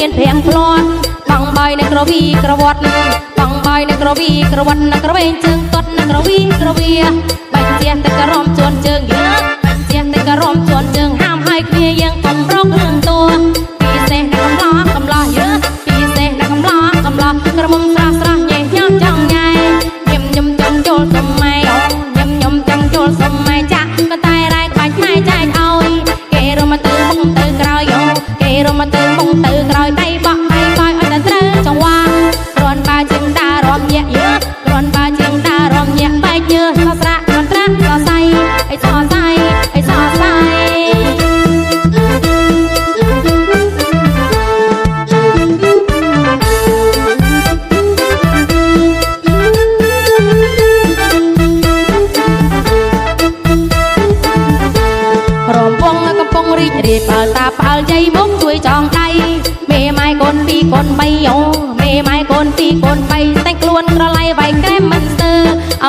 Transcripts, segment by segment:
មានព្រាំងផ្លាត់បងបាយនៅក្រវីក្រវត្តបងបាយនៅក្រវីក្រវត្តនៅក្រវែងជើងទាត់នៅក្រវីក្រវាបាច់ជាតែក៏រំជន់ជើងយើងបាច់ជាតែក៏រំជន់ជើងហាមឲ្យគ្នាយើងកុំរករឿងតួពិសេសនៅកំឡោះយើងពិសេសនៅកំឡោះក្រមុំស្រស់ស្រស់ញ៉ែញ៉ាំចង់ញ៉ែញឹមចង់ចូលសុំម៉ែញឹមចង់ចូលសុំម៉ែចាក់ក៏តែរ៉ែក្បាច់ម៉ែចែកឲ្យគេរមទៅមុខទៅក្រោយគេរមទៅមុខទៅក្រោយដៃបក់ដៃបាយឲ្យតែត្រូវចង្វារនបាជាងតារំញាក់យើរនបាជាងតារំញាក់បែកយើសស្រាក់រនត្រាក់សសៃអីសសៃអីសសៃរំវងកំពុងរីករាយបើតាផ្អើលជ័យមុខជួយចងដៃមេម៉ែកូនពីរកូនបីមេម៉ែកូនពីរកូនបីតែងខ្លួនក្រឡៃវាយក្រែមមិនស្ទើ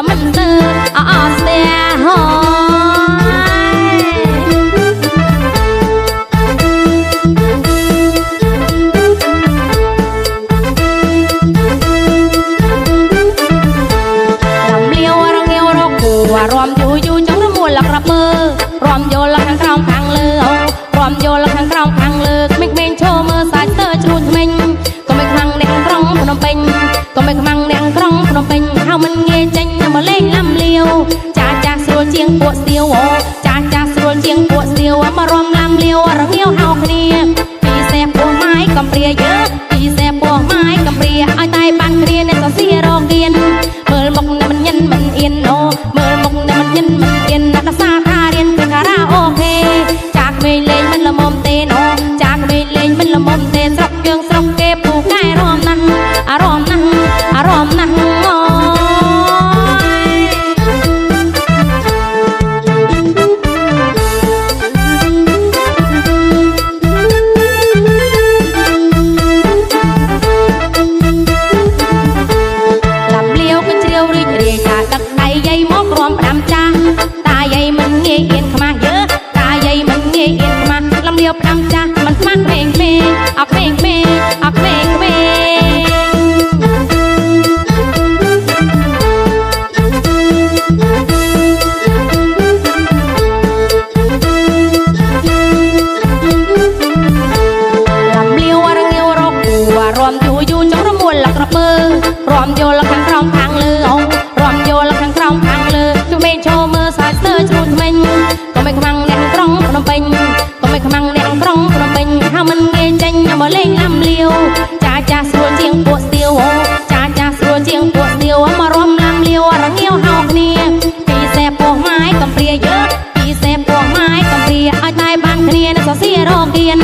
មិនស្ទើអស្ទះហោរំយូចង់រមួលលក្រាប់មើរំយល់ខាងក្រោមខាងលើរំយល់ខាងក្រោមខាងលើក្មេងឈោមើសាច់ស្ទើជ្រួញក្មេងក៏មិនខ្មាំងអ្នកក្រុងភ្នំពេញក៏មិនខ្មាំងអ្នកក្រុងភ្នំពេញហៅមិនងាយចេញមកលេងលំលាវចាស្រួលជាងពួកស្ទៀវចាស្រួលជាងពួកស្ទៀវមករំលំលាវរងាវហៅគ្នាពីសេះពោះម៉ាយកំព្រាយើពីសេះពោះម៉ាយកំព្រាឲ្យតែបានគ្នាអ្នកសរសៀររកៀនមើលមុខមិនញិនមិនអៀនមើលមុខមិនញិនមិនអៀនអ្នកសាថារៀនពីការ៉ាអូខេចាក់មេលេងមិនល្មមទេចាក់មេលេងមិនល្មមទេស្រុកយើងស្រុកគេពូកែរំណាស់អារម្មណ៍ណាស់អារម្មណ៍ណាស់ដឹកដៃយាយមករំផ្ដាំចាស់តាយាយមិនងាយអៀនខ្មាស់យើតាយាយមិនងាយអៀនខ្មាស់លំលាវផ្ដាំចាស់មិនខ្មាស់ក្មេងអក្មេងអក្មេងលំលាវរងាវរកគួរំយូចង់រមួលលក្រាប់មើរំយល់ខាងក្រោមខាងលើរំយល់ខាងក្រោមខាងលើក្មេងឈោមើសាច់ស្ទើជ្រួញក្មេងក៏មិនខ្មាំងអ្នកក្រុងភ្នំពេញក៏មិនខ្មាំងអ្នកក្រុងភ្នំពេញហៅមិនងាយចេញមកលេងលំលាវចាស្រួលជាងពួកស្ទៀវចាស្រួលជាងពួកស្ទៀវមករំលំលាវរងាវហៅគ្នាពីសេះពោះម៉ាយកំព្រាយើពីសេះពោះម៉ាយកំព្រាឲ្យតែបានគ្នាអ្នកសរសៀររកៀន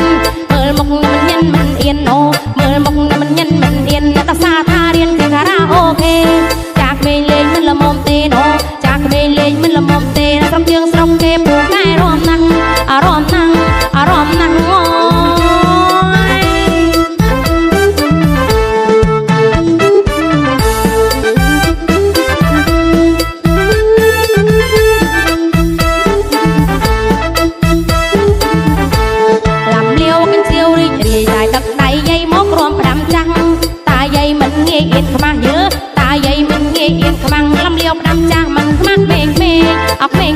មើលមុខមិនញិនមិនអៀនមើលមុខមិនញិនមិនអៀនអ្នកសាថារៀនពីការ៉ាអូខេចាក់មេលេងមិនល្មមទេចាក់មេលេងមិនល្មមទេស្រុកយើងស្រុកគេពូកែរំណាស់អារម្មណ៍ណាស់អារម្មណ៍ណាស់លំលាវកញ្ជៀវរីករាយតែដឹកដៃយាយមករំផ្ដាំចាស់តាយាយមិនងាយអៀនខ្មាស់យើតាយាយមិនងាយអៀនខ្មាំងលំលាវផ្ដាំចាស់មិនខ្មាស់ក្មេងអក្មេង